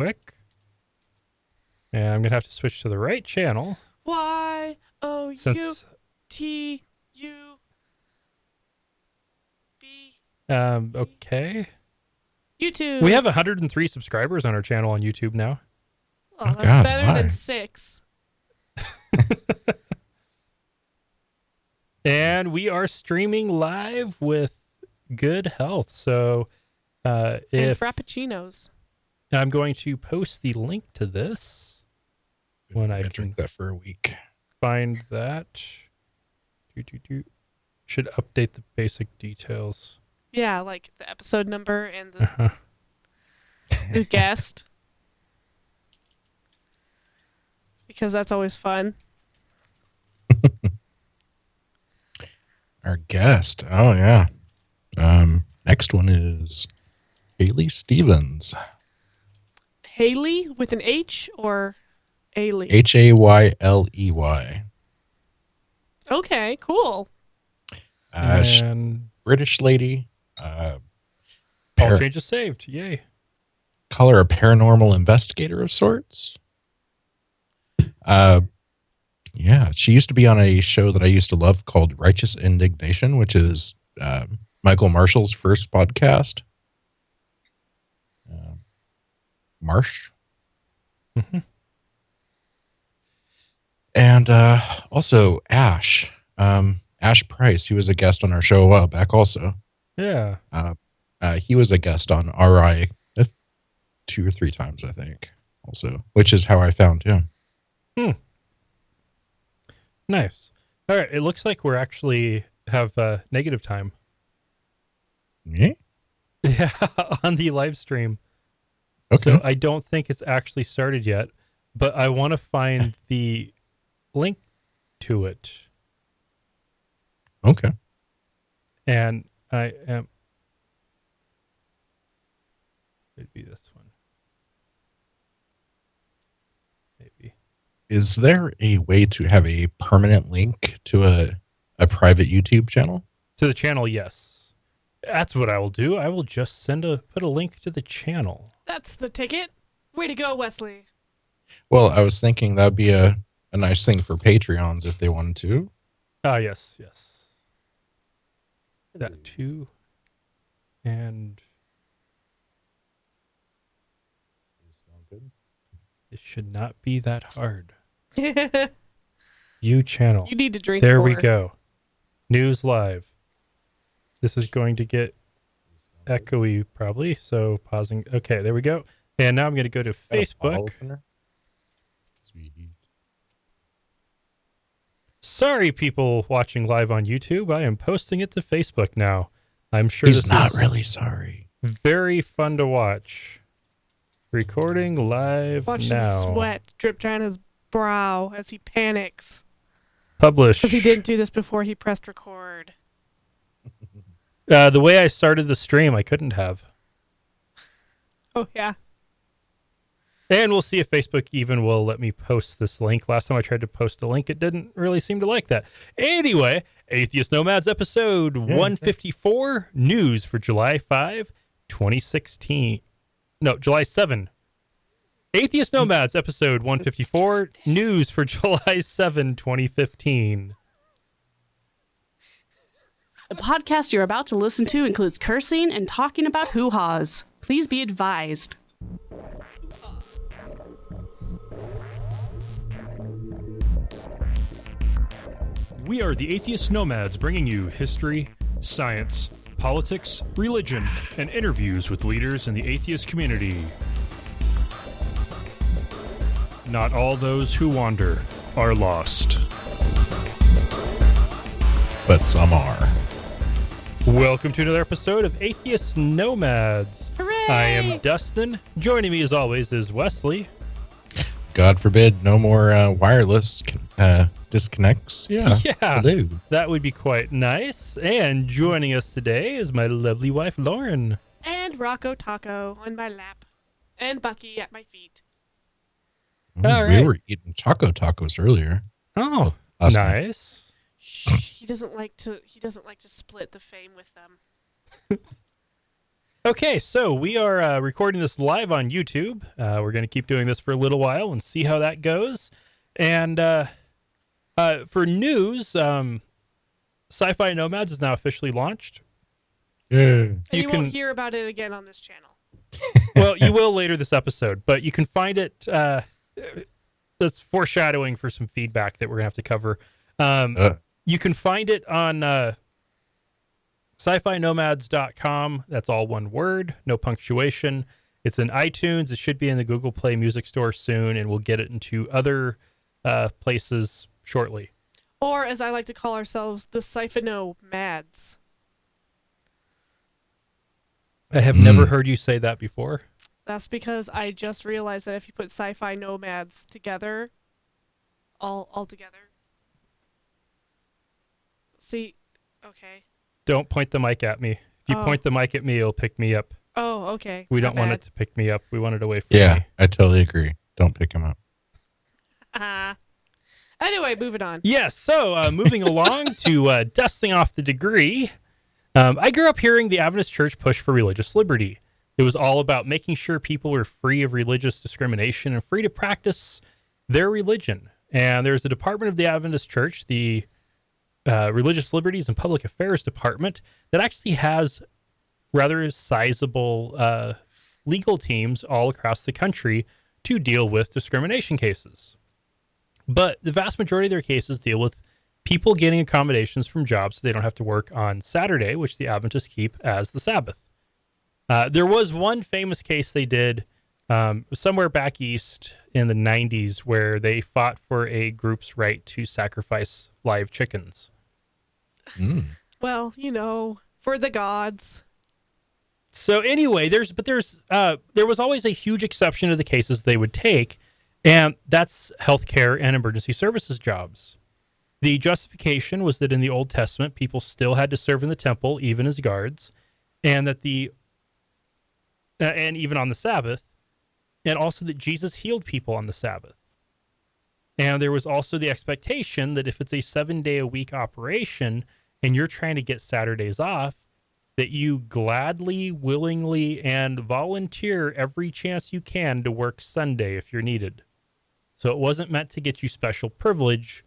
quick. And I'm going to have to switch to the right channel. YOUTUB. Okay. YouTube. We have 103 subscribers on our channel on YouTube now. Oh, that's better than 6. And we are streaming live with good health. So and if frappuccinos. I'm going to post the link to this when I can drink that for a week. Find that. Should update the basic details. Yeah, like the episode number and the guest. Because that's always fun. Our guest. Oh, yeah. Next one is Haley Stevens. Haley with an H or Ailey? Hayley. Okay, cool. And British lady. All changes saved. Yay. Call her a paranormal investigator of sorts. Yeah, she used to be on a show that I used to love called Righteous Indignation, which is Michael Marshall's first podcast. Marsh. Mm-hmm. And also Ash. Ash Price. He was a guest on our show a while back also. Yeah. He was a guest on RI 2 or 3 times, I think, also, which is how I found him. Nice. All right. It looks like we're actually have negative time. Yeah? Yeah, on the live stream. Okay. So I don't think it's actually started yet, but I want to find the link to it. Okay. And I am... It'd be this one. Maybe. Is there a way to have a permanent link to a private YouTube channel? To the channel, yes. That's what I will do. I will just put a link to the channel. That's the ticket. Way to go, Wesley. Well, I was thinking that'd be a nice thing for Patreons if they wanted to. Ah, yes. That too. And it should not be that hard. You channel. You need to drink There more. we go. News live. This is going to get echoey probably, so pausing. Okay, there we go. And now I'm going to go to Facebook. Sweet. Sorry, people watching live on YouTube. I am posting it to Facebook now. I'm sure He's this not is really sorry. very fun to watch. Recording live Watch now. the sweat drip down his brow as he panics. Publish. Because he didn't do this before he pressed record. The way I started the stream, I couldn't have. Oh, yeah. And we'll see if Facebook even will let me post this link. Last time I tried to post a link, it didn't really seem to like that. Anyway, Atheist Nomads episode 154, news for July 5, 2016. No, July 7. Atheist Nomads episode 154, news for July 7, 2015. The podcast you're about to listen to includes cursing and talking about hoo-haws. Please be advised. We are the Atheist Nomads, bringing you history, science, politics, religion, and interviews with leaders in the atheist community. Not all those who wander are lost. But some are. Welcome to another episode of Atheist Nomads. Hooray! I am Dustin. Joining me as always is Wesley. God forbid, no more wireless disconnects. Yeah. Hello. That would be quite nice. And joining us today is my lovely wife, Lauren. And Rocco Taco on my lap. And Bucky at my feet. All We right. were eating Choco Tacos earlier. Oh, Last night. nice. Shh, he doesn't like to split the fame with them. Okay, so we are recording this live on YouTube. We're going to keep doing this for a little while and see how that goes. And for news, Sci-Fi Nomads is now officially launched. Yeah. And You you can- won't hear about it again on this channel. Well, you will later this episode, but you can find it. That's foreshadowing for some feedback that we're going to have to cover. You can find it on sci-fi-nomads.com. That's all one word, no punctuation. It's in iTunes. It should be in the Google Play Music Store soon, and we'll get it into other places shortly. Or, as I like to call ourselves, the Siphono Mads. I have never heard you say that before. That's because I just realized that if you put Sci-Fi Nomads together, all together. See, okay. Don't point the mic at me. If you Oh. point the mic at me, it'll pick me up. Oh, okay. We My don't want it bad. to pick me up. We want it away from Yeah, me. I totally agree. Don't pick him up. Anyway, moving on. Yes, so moving along to dusting off the degree. I grew up hearing the Adventist Church push for religious liberty. It was all about making sure people were free of religious discrimination and free to practice their religion. And there's a department of the Adventist Church, the Religious Liberties and Public Affairs Department, that actually has rather sizable legal teams all across the country to deal with discrimination cases. But the vast majority of their cases deal with people getting accommodations from jobs so they don't have to work on Saturday, which the Adventists keep as the Sabbath. There was one famous case they did somewhere back east in the 90s where they fought for a group's right to sacrifice live chickens. Well, for the gods. So anyway, there was always a huge exception to the cases they would take, and that's healthcare and emergency services jobs. The justification was that in the Old Testament, people still had to serve in the temple, even as guards, and that and even on the Sabbath, and also that Jesus healed people on the Sabbath. And there was also the expectation that if it's a 7-day-a-week operation and you're trying to get Saturdays off, that you gladly, willingly, and volunteer every chance you can to work Sunday if you're needed. So it wasn't meant to get you special privilege.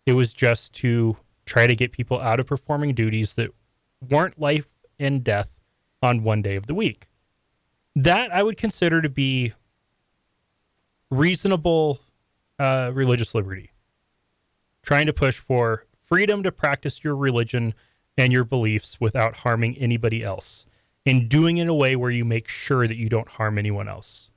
It was just to try to get people out of performing duties that weren't life and death on one day of the week. That I would consider to be reasonable religious liberty. Trying to push for freedom to practice your religion and your beliefs without harming anybody else, and doing it in a way where you make sure that you don't harm anyone else.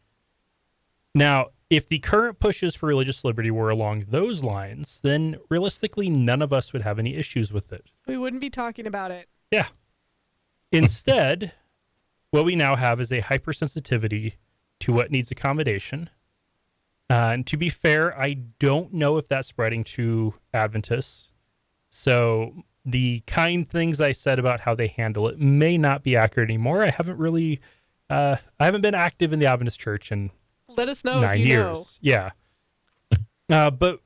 Now, if the current pushes for religious liberty were along those lines, then realistically, none of us would have any issues with it. We wouldn't be talking about it. Yeah. Instead, what we now have is a hypersensitivity to what needs accommodation. And to be fair, I don't know if that's spreading to Adventists. So the kind things I said about how they handle it may not be accurate anymore. I haven't really, I haven't been active in the Adventist Church in Let us know 9 if you years. Yeah. But,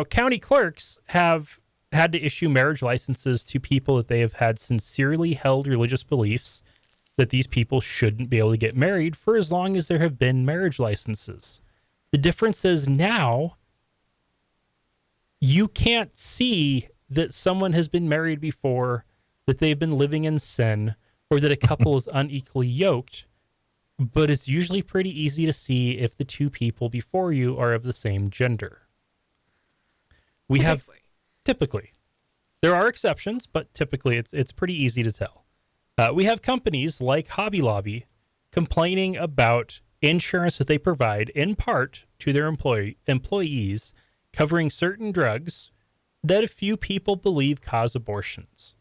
county clerks have had to issue marriage licenses to people that they have had sincerely held religious beliefs that these people shouldn't be able to get married for as long as there have been marriage licenses. The difference is now you can't see that someone has been married before, that they've been living in sin, or that a couple is unequally yoked. But it's usually pretty easy to see if the two people before you are of the same gender. We have typically, there are exceptions, but typically it's pretty easy to tell. We have companies like Hobby Lobby complaining about insurance that they provide in part to their employees covering certain drugs that a few people believe cause abortions.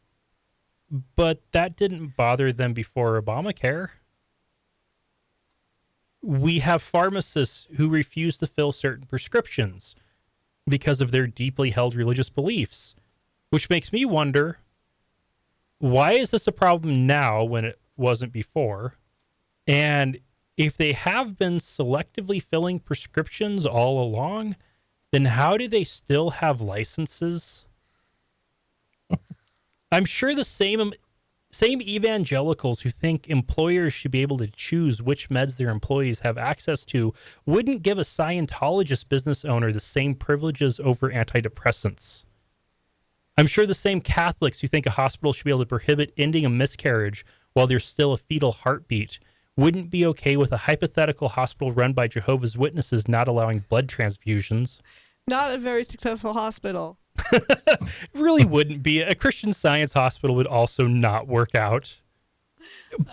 But that didn't bother them before Obamacare. We have pharmacists who refuse to fill certain prescriptions because of their deeply held religious beliefs, which makes me wonder, why is this a problem now when it wasn't before? And if they have been selectively filling prescriptions all along, then how do they still have licenses? I'm sure the same same evangelicals who think employers should be able to choose which meds their employees have access to wouldn't give a Scientologist business owner the same privileges over antidepressants. I'm sure the same Catholics who think a hospital should be able to prohibit ending a miscarriage while there's still a fetal heartbeat wouldn't be okay with a hypothetical hospital run by Jehovah's Witnesses not allowing blood transfusions. Not a very successful hospital. It really wouldn't be. A Christian Science hospital would also not work out.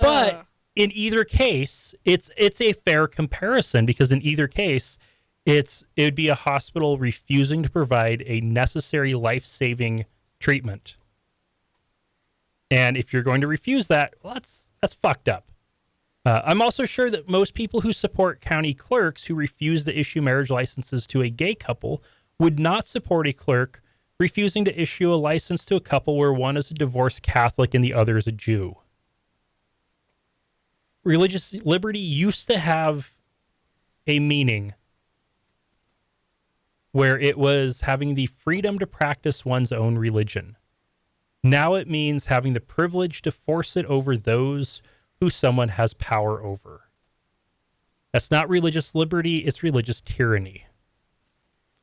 But in either case, it's a fair comparison, because in either case, it would be a hospital refusing to provide a necessary life-saving treatment. And if you're going to refuse that, well, that's fucked up. I'm also sure that most people who support county clerks who refuse to issue marriage licenses to a gay couple would not support a clerk refusing to issue a license to a couple where one is a divorced Catholic and the other is a Jew. Religious liberty used to have a meaning where it was having the freedom to practice one's own religion. Now it means having the privilege to force it over those who someone has power over. That's not religious liberty, it's religious tyranny.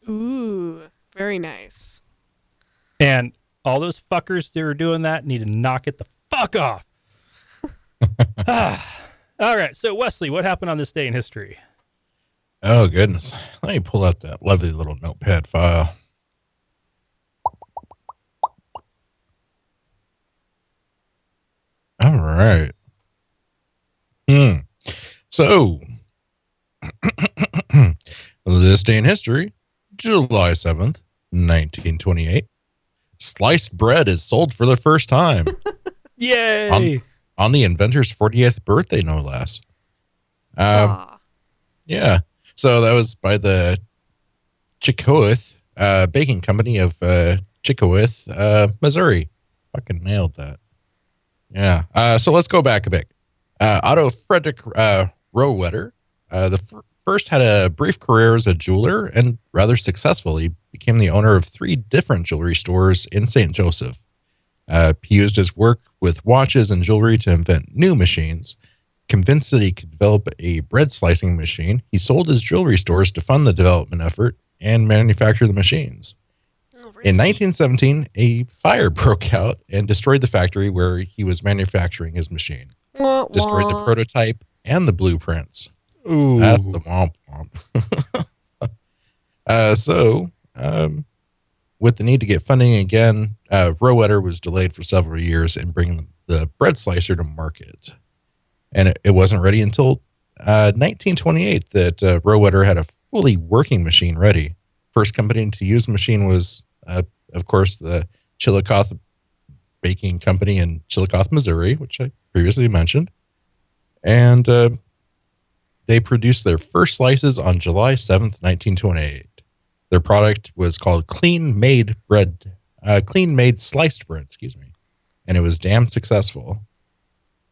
Ooh, very nice. And all those fuckers that are doing that need to knock it the fuck off. All right, so Wesley, what happened on this day in history? Oh, goodness. Let me pull out that lovely little notepad file. All right. So, this day in history, July 7th, 1928, sliced bread is sold for the first time. Yay! On the inventor's 40th birthday, no less. Yeah. So that was by the Chillicothe Baking Company of Chillicothe, Missouri. Fucking nailed that. Yeah. So let's go back a bit. Otto Frederick Rohwedder, first had a brief career as a jeweler, and rather successfully became the owner of 3 different jewelry stores in St. Joseph. He used his work with watches and jewelry to invent new machines. Convinced that he could develop a bread slicing machine, he sold his jewelry stores to fund the development effort and manufacture the machines. In 1917, a fire broke out and destroyed the factory where he was manufacturing his machine. Destroyed the prototype and the blueprints. Ooh. That's the womp womp. With the need to get funding again, Rohwedder was delayed for several years in bringing the bread slicer to market. And it wasn't ready until 1928 that Rohwedder had a fully working machine ready. First company to use the machine was, of course, the Chillicothe Baking Company in Chillicothe, Missouri, which I previously mentioned. And they produced their first slices on July 7th, 1928. Their product was called Clean Made Sliced Bread, and it was damn successful.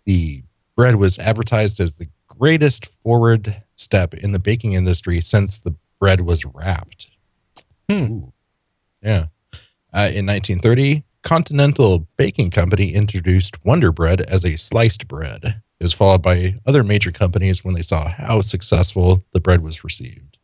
The bread was advertised as the greatest forward step in the baking industry since the bread was wrapped. Ooh. Yeah. In 1930, Continental Baking Company introduced Wonder Bread as a sliced bread. It was followed by other major companies when they saw how successful the bread was received.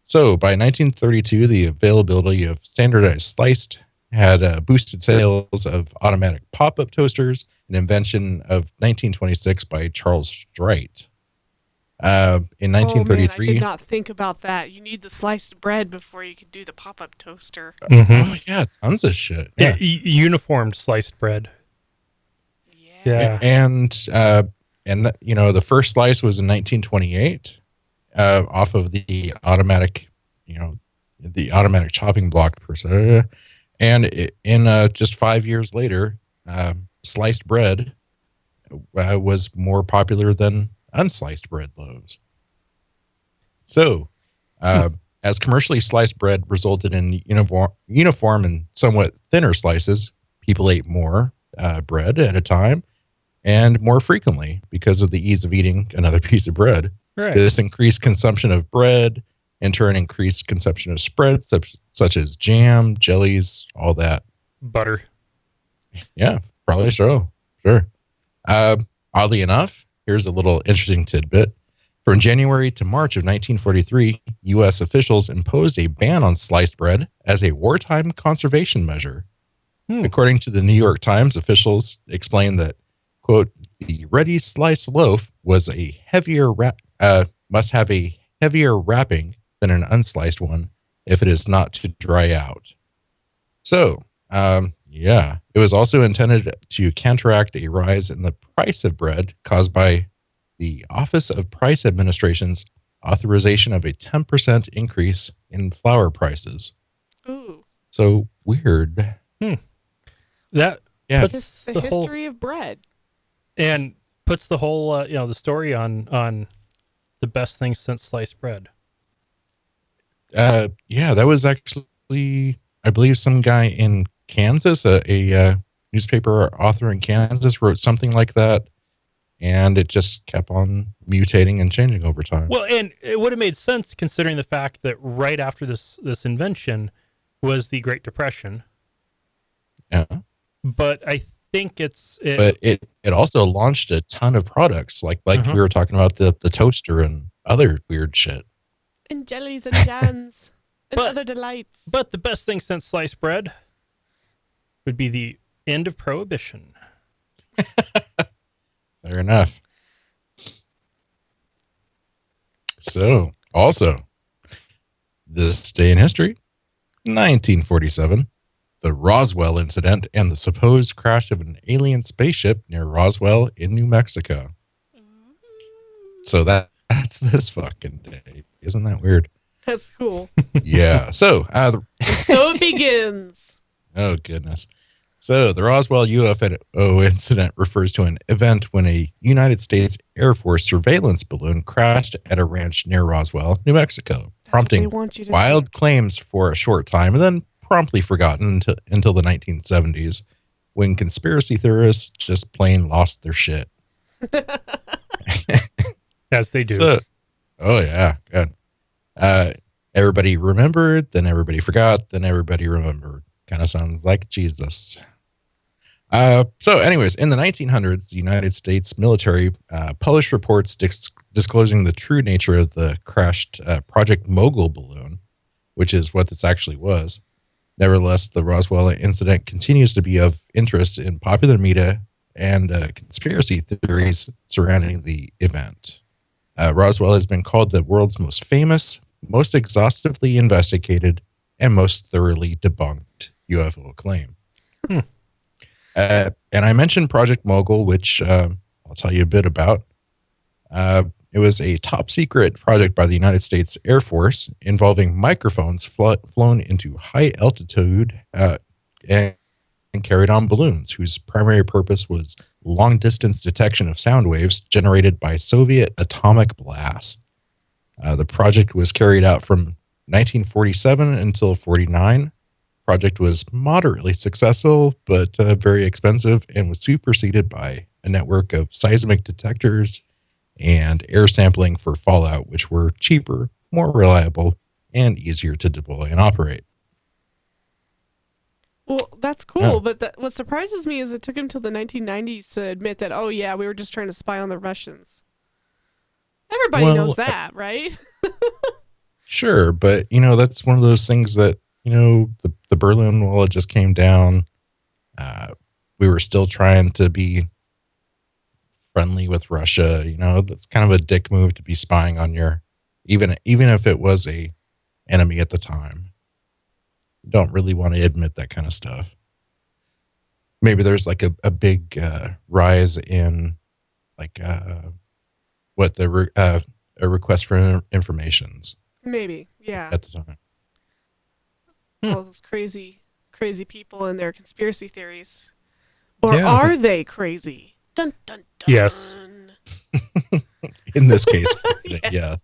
So by 1932, the availability of standardized sliced had boosted sales of automatic pop-up toasters, an invention of 1926 by Charles Strite. In 1933, I did not think about that. You need the sliced bread before you can do the pop-up toaster. Mm-hmm. Oh yeah, tons of shit. Yeah, Uniformed sliced bread. Yeah. And the first slice was in 1928, off of the automatic, the automatic chopping block per se. And in just 5 years later, sliced bread was more popular than unsliced bread loaves. So, as commercially sliced bread resulted in uniform and somewhat thinner slices, people ate more bread at a time and more frequently because of the ease of eating another piece of bread. Right. This increased consumption of bread, in turn increased consumption of spreads such as jam, jellies, all that. Butter. Yeah, Probably so. Sure. Oddly enough, here's a little interesting tidbit. From January to March of 1943, U.S. officials imposed a ban on sliced bread as a wartime conservation measure. According to the New York Times, officials explained that, quote, the ready sliced loaf was a must have a heavier wrapping than an unsliced one if it is not to dry out. So, yeah, it was also intended to counteract a rise in the price of bread caused by the Office of Price Administration's authorization of a 10% increase in flour prices. Ooh. So weird. That Yeah. puts The history of bread. and puts the whole the story on the best thing since sliced bread. Yeah, that was actually, I believe, some guy in Kansas, a newspaper author in Kansas, wrote something like that, and it just kept on mutating and changing over time. Well, and it would have made sense considering the fact that right after this invention was the Great Depression. Yeah, But I think but it also launched a ton of products, like Uh-huh. we were talking about the toaster and other weird shit. And jellies and jams and But- other delights. but the best thing since sliced bread would be the end of Prohibition. Fair enough. So, also, this day in history, 1947, the Roswell incident and the supposed crash of an alien spaceship near Roswell in New Mexico. So that's this fucking day. Isn't that weird? That's cool. Yeah. So, So it begins. oh, goodness. So the Roswell UFO incident refers to an event when a United States Air Force surveillance balloon crashed at a ranch near Roswell, New Mexico, That's what they prompting want you to wild think. claims for a short time and then promptly forgotten until the 1970s, when conspiracy theorists just plain lost their shit. As they do. So, oh, yeah. Good. Everybody remembered, then everybody forgot, then everybody remembered. Kind of sounds like Jesus. So anyways, in the 1900s, the United States military published reports disclosing the true nature of the crashed Project Mogul balloon, which is what this actually was. Nevertheless, the Roswell incident continues to be of interest in popular media and conspiracy theories surrounding the event. Roswell has been called the world's most famous, most exhaustively investigated, and most thoroughly debunked UFO claim. And I mentioned Project Mogul, which I'll tell you a bit about. It was a top secret project by the United States Air Force involving microphones flown into high altitude and carried on balloons, whose primary purpose was long distance detection of sound waves generated by Soviet atomic blasts. The project was carried out from 1947 until 49. Project was moderately successful, but very expensive, and was superseded by a network of seismic detectors and air sampling for fallout, which were cheaper, more reliable, and easier to deploy and operate. Well, that's cool, Yeah. but what surprises me is it took him till the 1990s to admit that, oh yeah, we were just trying to spy on the Russians. Everybody Well, knows that, right? Sure, but that's one of those things that the Berlin Wall just came down. We were still trying to be friendly with Russia. That's kind of a dick move to be spying on your, even if it was a enemy at the time. You don't really want to admit that kind of stuff. Maybe there's like a big rise in like a request for informations Maybe, yeah. at the time. All those crazy people and their conspiracy theories. Or Yeah. are they crazy? Dun dun dun. Yes. In this case, Yes. yeah.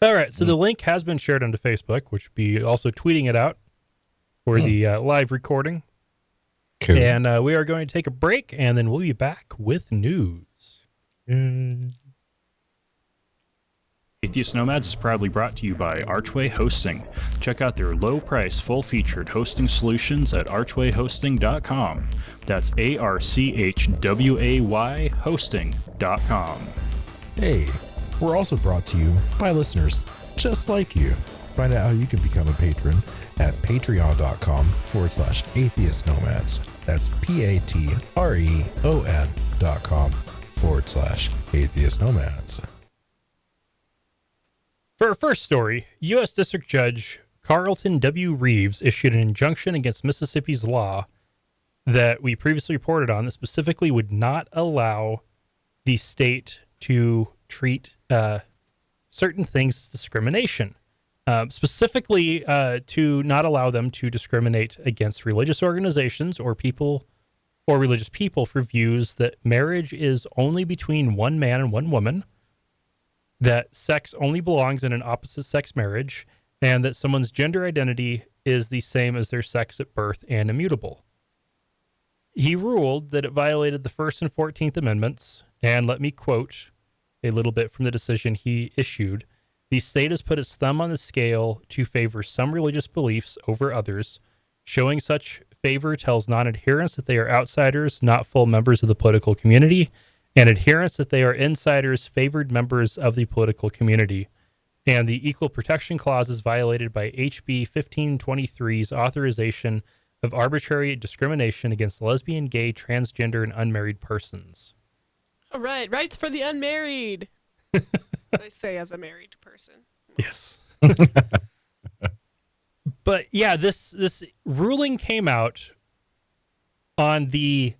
All right, so the link has been shared onto Facebook, which will be also tweeting it out for the live recording. Cool. And we are going to take a break, and then we'll be back with news. Atheist Nomads is proudly brought to you by Archway Hosting. Check out their low-price, full-featured hosting solutions at archwayhosting.com. That's ARCHWAY hosting.com. Hey, we're also brought to you by listeners just like you. Find out how you can become a patron at patreon.com/atheist nomads. That's patreon.com/atheist nomads. For our first story, U.S. District Judge Carlton W. Reeves issued an injunction against Mississippi's law that we previously reported on that specifically would not allow the state to treat certain things as discrimination. Specifically to not allow them to discriminate against religious organizations or people or religious people for views that marriage is only between one man and one woman, that sex only belongs in an opposite-sex marriage, and that someone's gender identity is the same as their sex at birth and immutable. He ruled that it violated the First and 14th Amendments, and let me quote a little bit from the decision he issued. The state has put its thumb on the scale to favor some religious beliefs over others. Showing such favor tells non-adherents that they are outsiders, not full members of the political community, and adherents that they are insiders, favored members of the political community. And the Equal Protection Clause is violated by HB 1523's authorization of arbitrary discrimination against lesbian, gay, transgender, and unmarried persons. All right, rights for the unmarried. I say as a married person. Yes. But yeah, this ruling came out on the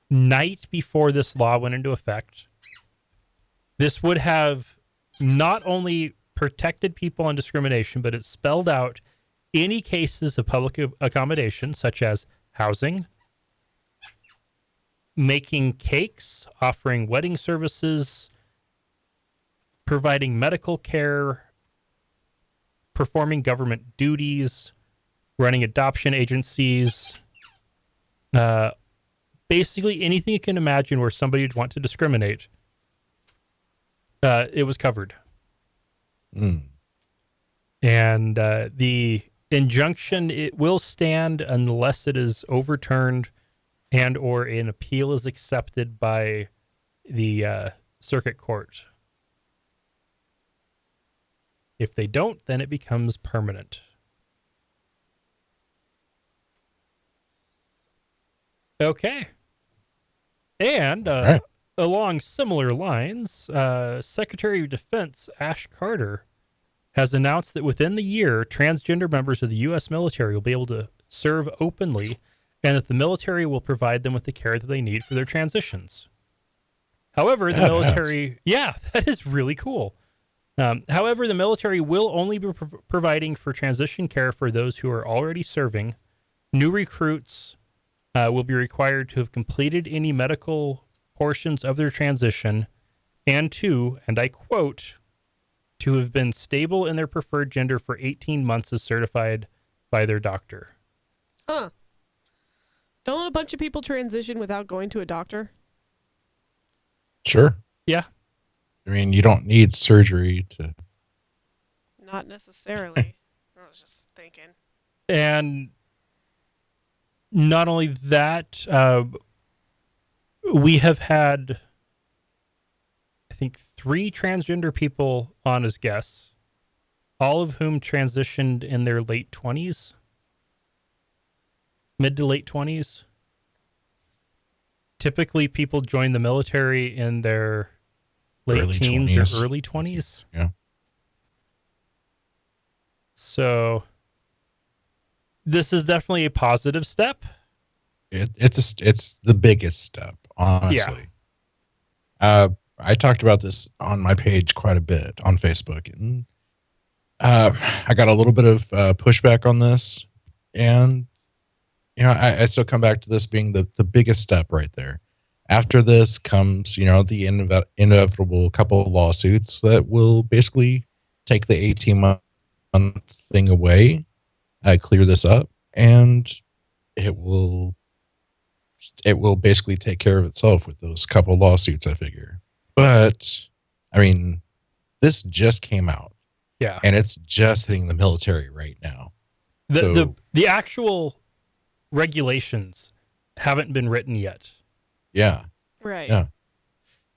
night before this law went into effect. This would have not only protected people on discrimination, but it spelled out any cases of public accommodation, such as housing, making cakes, offering wedding services, providing medical care, performing government duties, running adoption agencies, basically anything you can imagine where somebody would want to discriminate. It was covered. And the injunction, it will stand unless it is overturned and or an appeal is accepted by the circuit court. If they don't, then it becomes permanent. Okay. And Right. along similar lines, Secretary of Defense Ash Carter has announced that within the year, transgender members of the U.S. military will be able to serve openly and that the military will provide them with the care that they need for their transitions. However, the military... Yeah, that is really cool. However, the military will only be providing for transition care for those who are already serving. New recruits will be required to have completed any medical portions of their transition and to, and I quote, to have been stable in their preferred gender for 18 months as certified by their doctor. Huh. Don't a bunch of people transition without going to a doctor? Sure. Yeah. I mean, you don't need surgery to. Not necessarily. I was just thinking. And not only that, we have had, I think, 3 transgender people on as guests, all of whom transitioned in their late 20s, mid to late 20s. Typically, people join the military in their late Early teens 20s. or early 20s. Yeah. So this is definitely a positive step. It's the biggest step, honestly. I talked about this on my page quite a bit on Facebook, and I got a little bit of pushback on this, and I still come back to this being the biggest step right there. After this comes, the inevitable couple of lawsuits that will basically take the 18-month thing away, clear this up, and it will basically take care of itself with those couple lawsuits, I figure. But I mean, this just came out Yeah. and it's just hitting the military right now. The actual regulations haven't been written yet. Yeah. Right. Yeah.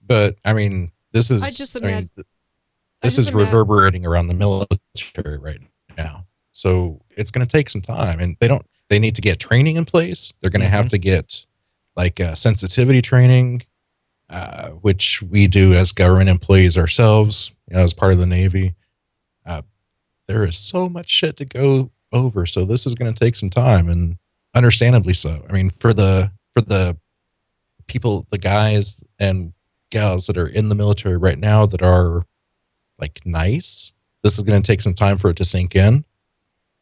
But I mean, this is this is reverberating around the military right now. So it's going to take some time, and they need to get training in place. They're going to have to get like sensitivity training, which we do as government employees ourselves, as part of the Navy. There is so much shit to go over. So this is going to take some time, and understandably so. I mean, for the people, the guys and gals that are in the military right now that are like nice, this is going to take some time for it to sink in.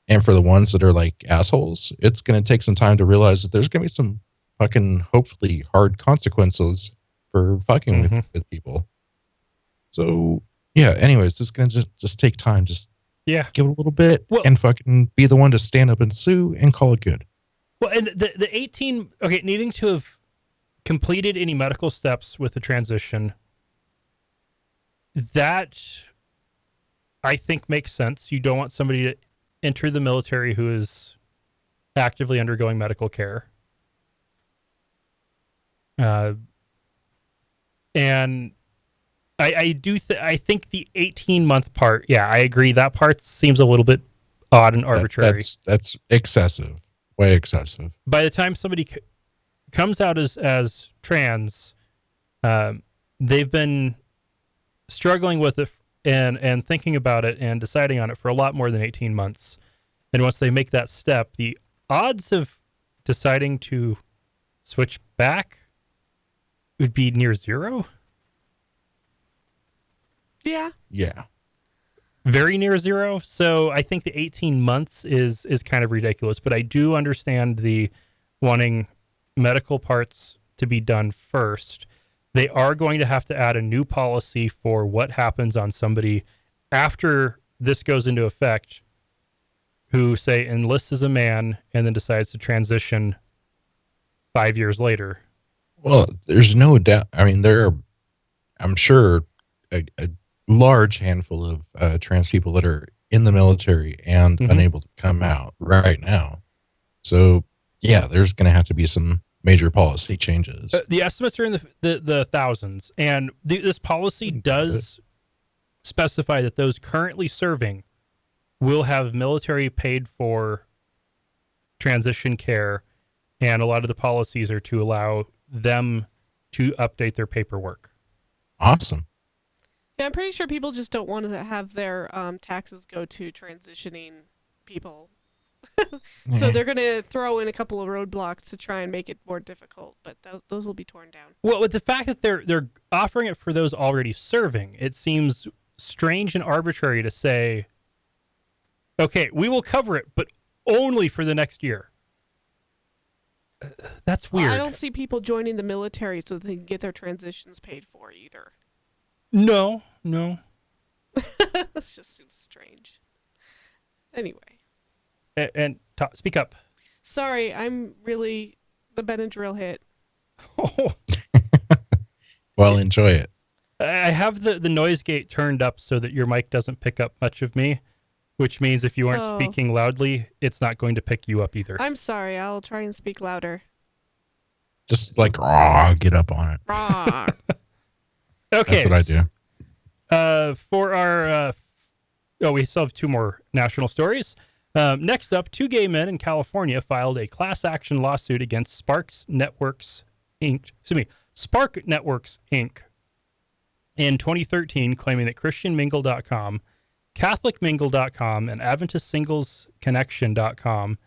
And for the ones that are like assholes, it's going to take some time to realize that there's going to be some fucking hopefully hard consequences for fucking with people. So yeah, anyways, this is going to just take time. Just give it a little bit and fucking be the one to stand up and sue and call it good. Well, and the 18, needing to have completed any medical steps with the transition, that I think makes sense. You don't want somebody to enter the military who is actively undergoing medical care. And I think the 18-month part, I agree. That part seems a little bit odd and arbitrary. That's excessive, way excessive. By the time somebody comes out as trans, they've been struggling with it and thinking about it and deciding on it for a lot more than 18 months. And once they make that step, the odds of deciding to switch back would be near zero. Yeah. Yeah. Very near zero. So I think the 18 months is kind of ridiculous, but I do understand the wanting medical parts to be done first. They are going to have to add a new policy for what happens on somebody after this goes into effect, who, say, enlists as a man and then decides to transition 5 years later. Well, there's no doubt. I mean, I'm sure, a large handful of trans people that are in the military and unable to come out right now. So, yeah, there's going to have to be some major policy changes. The estimates are in the thousands, and this policy does specify that those currently serving will have military paid for transition care, and a lot of the policies are to allow them to update their paperwork. Awesome. Yeah, I'm pretty sure people just don't want to have their taxes go to transitioning people. So they're going to throw in a couple of roadblocks to try and make it more difficult, but those will be torn down. Well, with the fact that they're offering it for those already serving, it seems strange and arbitrary to say, okay, we will cover it, but only for the next year. That's weird. Well, I don't see people joining the military so they can get their transitions paid for either. No. This just seems strange. Anyway. And speak up. Sorry, I'm really the Benadryl hit. Oh. Well, enjoy it. I have the noise gate turned up so that your mic doesn't pick up much of me, which means if you aren't speaking loudly, it's not going to pick you up either. I'm sorry. I'll try and speak louder. Just like, get up on it. Okay. That's what I do. For our, we still have two more national stories. Next up, two gay men in California filed a class action lawsuit against Spark Networks Inc. in 2013, claiming that ChristianMingle.com, CatholicMingle.com, and AdventistSinglesConnection.com,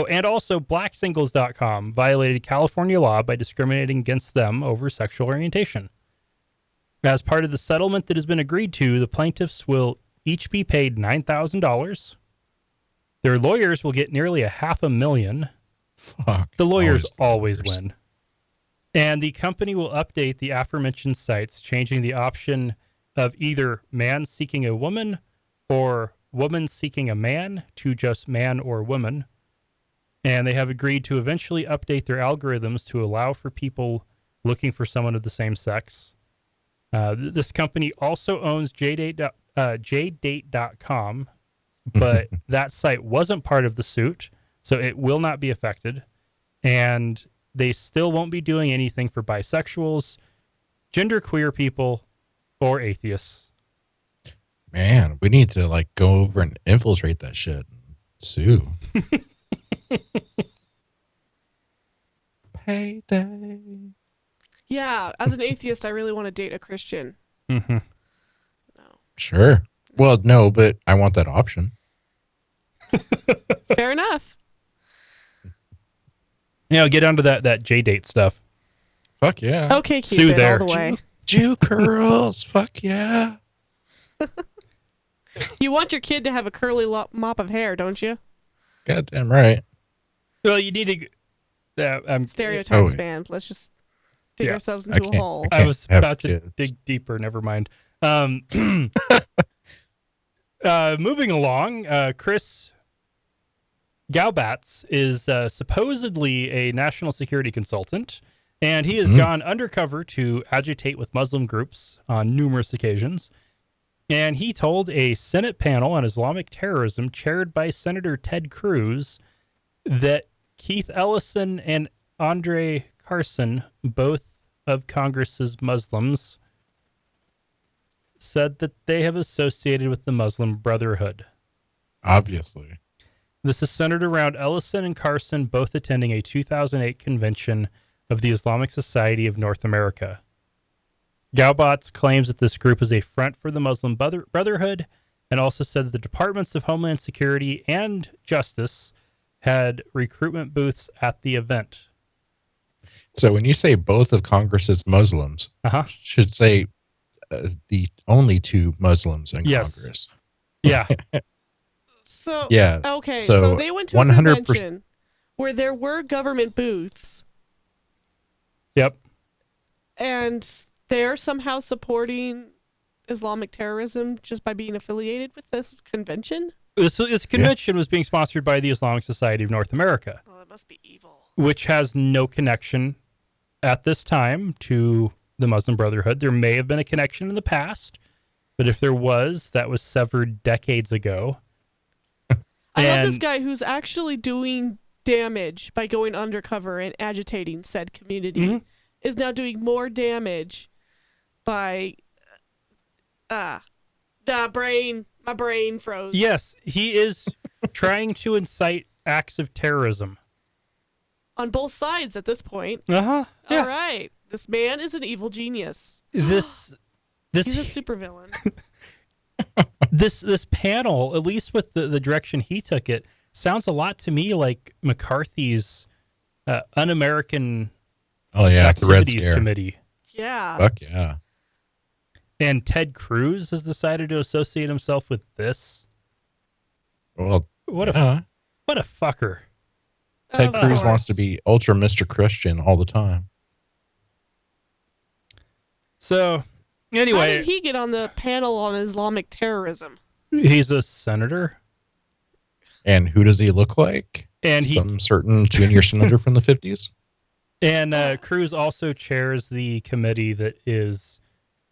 and also BlackSingles.com violated California law by discriminating against them over sexual orientation. As part of the settlement that has been agreed to, the plaintiffs will each be paid $9,000. Their lawyers will get nearly $500,000. Fuck. The lawyers always win. And the company will update the aforementioned sites, changing the option of either man seeking a woman or woman seeking a man to just man or woman. And they have agreed to eventually update their algorithms to allow for people looking for someone of the same sex. This company also owns jdate.com, but that site wasn't part of the suit, so it will not be affected. And they still won't be doing anything for bisexuals, genderqueer people, or atheists. Man, we need to like go over and infiltrate that shit. Sue. Payday. Yeah, as an atheist, I really want to date a Christian. Mm-hmm. No. Sure. Well, no, but I want that option. Fair enough. Get onto that JDate stuff. Fuck yeah. Okay, Sue Cupid, there. all the way. Jew curls. Fuck yeah. You want your kid to have a curly mop of hair, don't you? Goddamn right. Well, you need to... Stereotypes, wait. man. Let's just dig Yeah, ourselves I into a can't- hole. I was have about to kids. dig deeper. Never mind. Moving along, Chris Galbatz is supposedly a national security consultant, and he has gone undercover to agitate with Muslim groups on numerous occasions. And he told a Senate panel on Islamic terrorism chaired by Senator Ted Cruz that Keith Ellison and Andre Carson, both of Congress's Muslims, said that they have associated with the Muslim Brotherhood. Obviously. This is centered around Ellison and Carson both attending a 2008 convention of the Islamic Society of North America. Galbatz claims that this group is a front for the Muslim Brotherhood, and also said that the Departments of Homeland Security and Justice had recruitment booths at the event. So when you say both of Congress's Muslims, Uh-huh. should say the only two Muslims in Yes. Congress. Yeah. So Yeah. okay, So so they went to a 100% convention where there were government booths, Yep. and they're somehow supporting Islamic terrorism just by being affiliated with this convention. This convention was being sponsored by the Islamic Society of North America, Well, it must be evil. which has no connection at this time to the Muslim Brotherhood. There may have been a connection in the past, but if there was, that was severed decades ago. I love this And- guy who's actually doing damage by going undercover and agitating said community. Mhm. Is now doing more damage by my brain froze. Yes, he is trying to incite acts of terrorism. On both sides at this point. Uh-huh. Yeah. All right. This man is an evil genius. This He's a supervillain. this panel, at least with the direction he took it, sounds a lot to me like McCarthy's Un-American Oh yeah, the Red Activities Scare. Committee. Yeah. Fuck yeah. And Ted Cruz has decided to associate himself with this. Well, What a yeah. what a fucker. Ted Of Cruz wants course. to be ultra Mr. Christian all the time. So How anyway, did he get on the panel on Islamic terrorism? he's a senator, And who does he look like? and Some certain junior senator from the 50s? Cruz also chairs the committee that is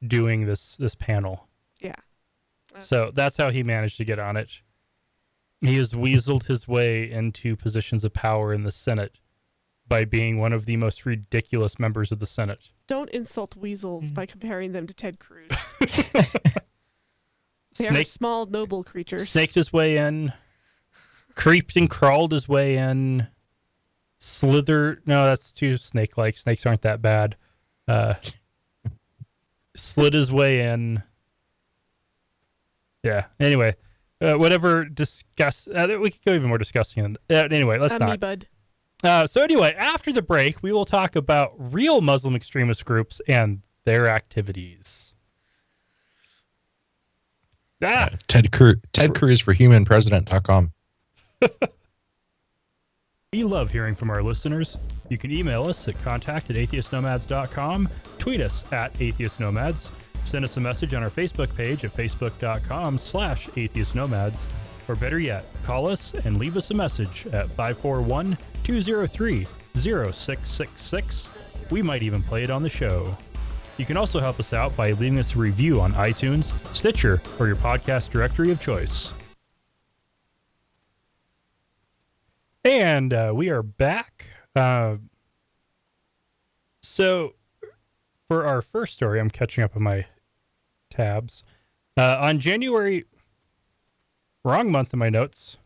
doing this panel. Yeah. So that's how he managed to get on it. He has weaseled his way into positions of power in the Senate by being one of the most ridiculous members of the Senate. Don't insult weasels by comparing them to Ted Cruz. They are Snake, small, noble creatures. snaked his way in, creeped and crawled his way in, slithered. No, that's too snake-like. Snakes aren't that bad. Slid his way in. Yeah. Anyway, whatever. Discuss. We could go even more discussing. Anyway, let's not. Bud. So anyway, after the break, we will talk about real Muslim extremist groups and their activities. Ted Cruz for humanpresident.com. We love hearing from our listeners. You can email us at contact@atheistnomads.com, tweet us at atheistnomads, send us a message on our Facebook page at facebook.com/atheistnomads, or better yet, call us and leave us a message at 541-203-0666. We might even play it on the show. You can also help us out by leaving us a review on iTunes, Stitcher, or your podcast directory of choice. And we are back. So, for our first story, I'm catching up on my tabs. On January... Wrong month in my notes.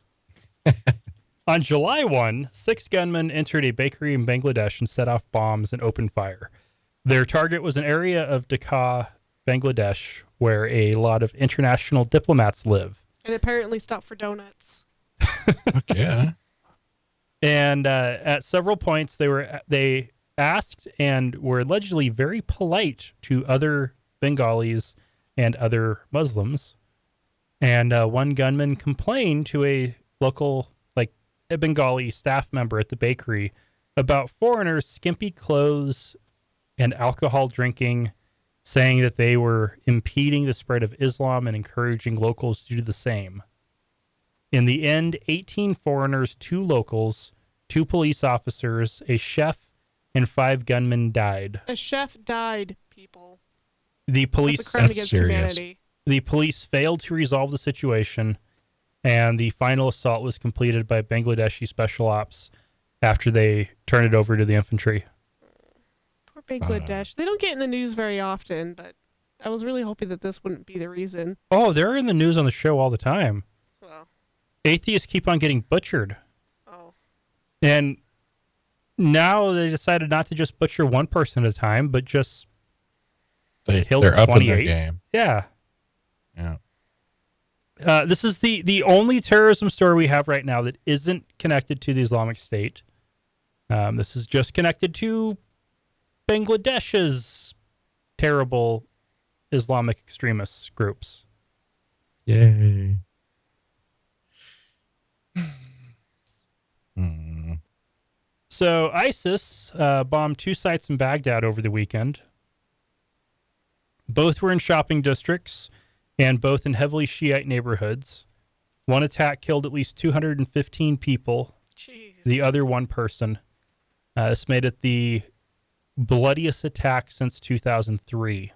On July 1, 6 gunmen entered a bakery in Bangladesh and set off bombs and opened fire. Their target was an area of Dhaka, Bangladesh, where a lot of international diplomats live. And apparently stopped for donuts. Yeah. And at several points, they asked and were allegedly very polite to other Bengalis and other Muslims. And one gunman complained to a local, a Bengali staff member at the bakery about foreigners' skimpy clothes and alcohol drinking, saying that they were impeding the spread of Islam and encouraging locals to do the same. In the end, 18 foreigners, 2 locals, 2 police officers, a chef, and 5 gunmen died. A chef died, people. The police... That's a crime against humanity. The police failed to resolve the situation, and the final assault was completed by Bangladeshi special ops after they turned it over to the infantry. Poor Bangladesh. They don't get in the news very often, but I was really hoping that this wouldn't be the reason. Oh, they're in the news on the show all the time. Well, Atheists keep on getting butchered. oh. And now they decided not to just butcher one person at a time, but just killed They're up in their 28. game. Yeah. Yeah. This is the only terrorism story we have right now that isn't connected to the Islamic State. This is just connected to Bangladesh's terrible Islamic extremist groups. Yay. So ISIS bombed 2 sites in Baghdad over the weekend. Both were in shopping districts and both in heavily Shiite neighborhoods. One attack killed at least 215 people. Jeez. The other one person. This made it the bloodiest attack since 2003.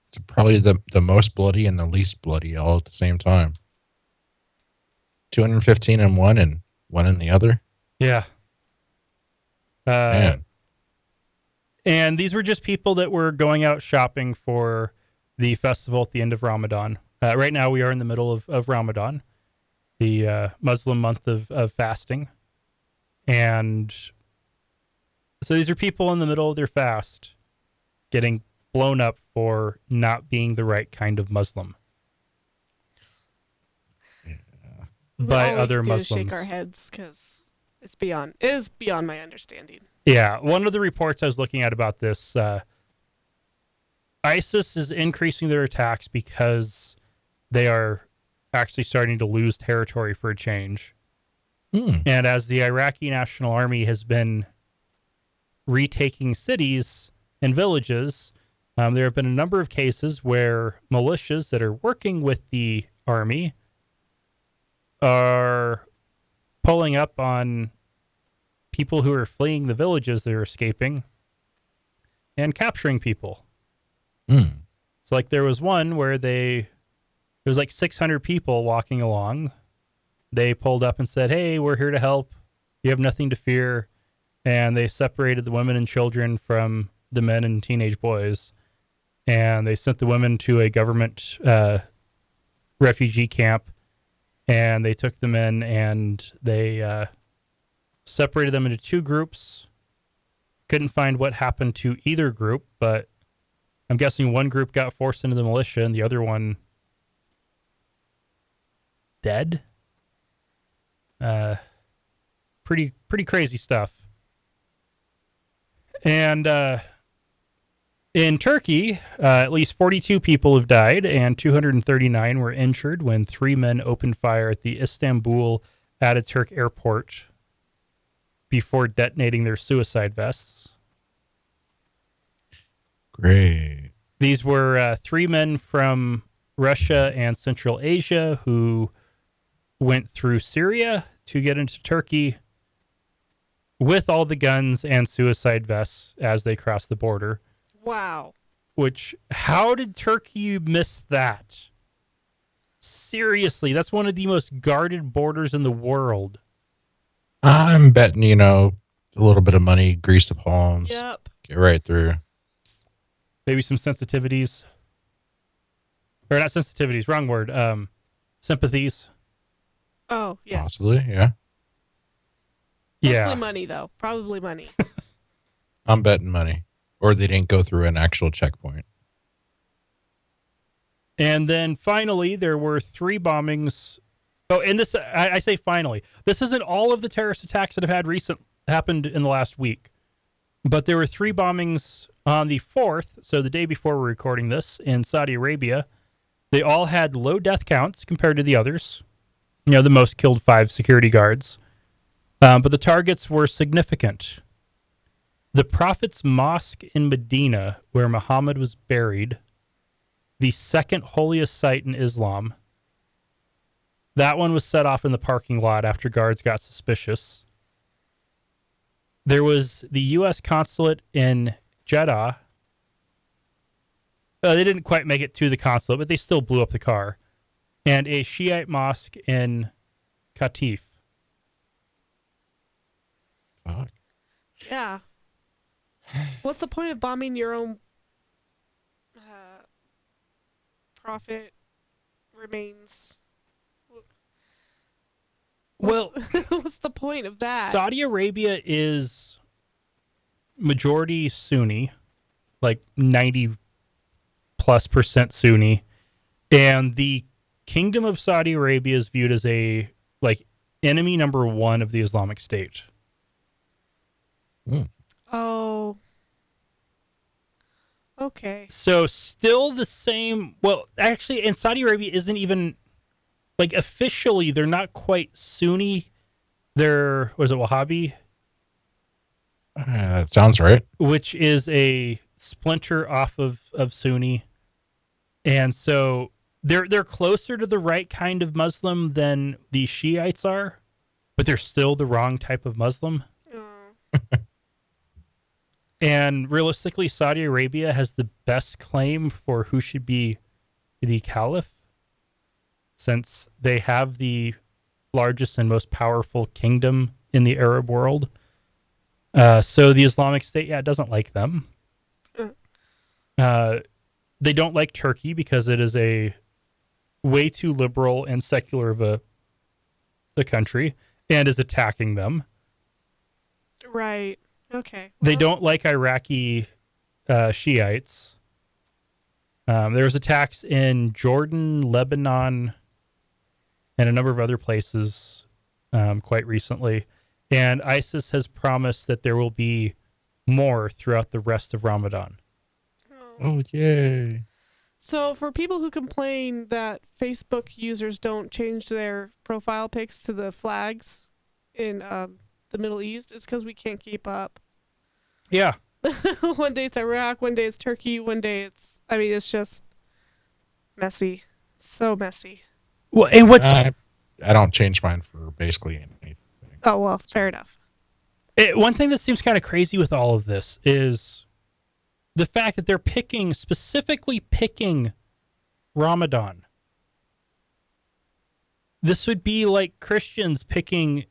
It's probably the most bloody and the least bloody all at the same time. 215 in one and one in the other. Yeah. Man. And these were just people that were going out shopping for the festival at the end of Ramadan. Right now we are in the middle of Ramadan, the Muslim month of fasting. And so these are people in the middle of their fast getting blown up for not being the right kind of Muslim. By All we other can do is Muslims. shake our heads because it is beyond my understanding. Yeah, one of the reports I was looking at about this, ISIS is increasing their attacks because they are actually starting to lose territory for a change. And as the Iraqi National Army has been retaking cities and villages, there have been a number of cases where militias that are working with the army are pulling up on people who are fleeing the villages that are escaping and capturing people. So there was one where there was 600 people walking along. They pulled up and said, "Hey, we're here to help. You have nothing to fear." And they separated the women and children from the men and teenage boys. And they sent the women to a government refugee camp. And they took them in and they separated them into 2 groups. Couldn't find what happened to either group, but I'm guessing one group got forced into the militia and the other one dead. Pretty crazy stuff. And in Turkey, at least 42 people have died and 239 were injured when 3 men opened fire at the Istanbul Ataturk airport before detonating their suicide vests. Great. These were 3 men from Russia and Central Asia who went through Syria to get into Turkey with all the guns and suicide vests as they crossed the border. Wow. Which, how did Turkey miss that? Seriously, that's one of the most guarded borders in the world. I'm betting, a little bit of money, grease the palms, Yep. get right through. Maybe some sensitivities. Or not sensitivities, wrong word. Sympathies. Oh, yes. Possibly, yeah. Mostly money, though. Probably money. I'm betting money. Or they didn't go through an actual checkpoint. And then finally, there were 3 bombings. Oh, and this, I say finally. This isn't all of the terrorist attacks that have happened in the last week. But there were 3 bombings on the 4th, so the day before we're recording this, in Saudi Arabia. They all had low death counts compared to the others. The most killed 5 security guards. But the targets were significant. The Prophet's Mosque in Medina, where Muhammad was buried, the second holiest site in Islam. That one was set off in the parking lot after guards got suspicious. There was the U.S. consulate in Jeddah. They didn't quite make it to the consulate, but they still blew up the car. And a Shiite mosque in Qatif. Fuck. Yeah. What's the point of bombing your own prophet remains? Well, what's the point of that? Saudi Arabia is majority Sunni, like 90+% Sunni, and the Kingdom of Saudi Arabia is viewed as a enemy number 1 of the Islamic State. Oh. Okay. So still the same. Well, actually, and Saudi Arabia isn't even officially. They're not quite Sunni. Was it Wahhabi? That sounds right. Which is a splinter off of Sunni, and so they're closer to the right kind of Muslim than the Shiites are, but they're still the wrong type of Muslim. And realistically, Saudi Arabia has the best claim for who should be the caliph, since they have the largest and most powerful kingdom in the Arab world. So the Islamic State, doesn't like them. They don't like Turkey because it is a way too liberal and secular of a country and is attacking them. Right. Okay. They don't like Iraqi Shiites. There was attacks in Jordan, Lebanon, and a number of other places quite recently. And ISIS has promised that there will be more throughout the rest of Ramadan. Oh, yay. So for people who complain that Facebook users don't change their profile pics to the flags in the Middle East, it's because we can't keep up. Yeah. One day it's Iraq, one day it's Turkey, one day it's just messy. So messy. Well, and what's I don't change mine for basically anything. Oh, well, fair enough. One thing that seems kind of crazy with all of this is the fact that they're specifically picking Ramadan. This would be like Christians picking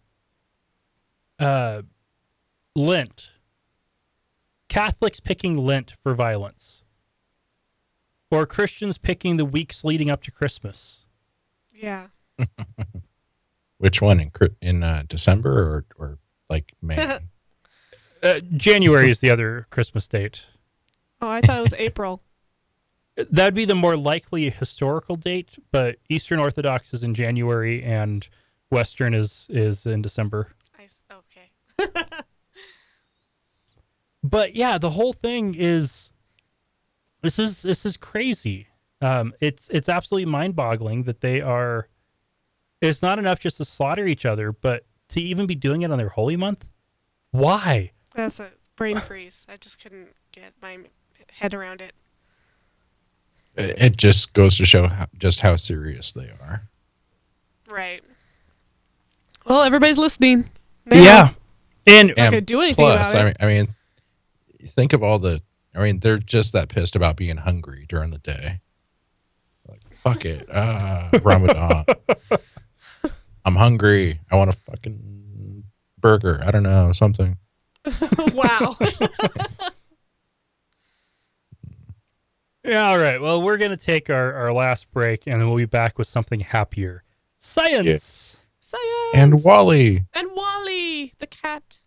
Lent. Catholics picking Lent for violence. Or Christians picking the weeks leading up to Christmas. Yeah. Which one, in December or May? January is the other Christmas date. Oh, I thought it was April. That'd be the more likely historical date, but Eastern Orthodox is in January and Western is in December. Okay. But yeah, the whole thing is this is crazy. It's absolutely mind-boggling that they are. It's not enough just to slaughter each other, but to even be doing it on their holy month. Why? That's a brain freeze. I just couldn't get my head around it. It just goes to show how serious they are. Right. Well, everybody's listening. Now. Yeah, and Not gonna do anything plus, about it. I mean, think of all the I mean, they're just that pissed about being hungry during the day. Like, fuck it. Ramadan. I'm hungry. I want a fucking burger. I don't know, something. Wow. Yeah, all right. Well, we're going to take our last break, and then we'll be back with something happier. Science! Science! And Wally. And Wally, the cat.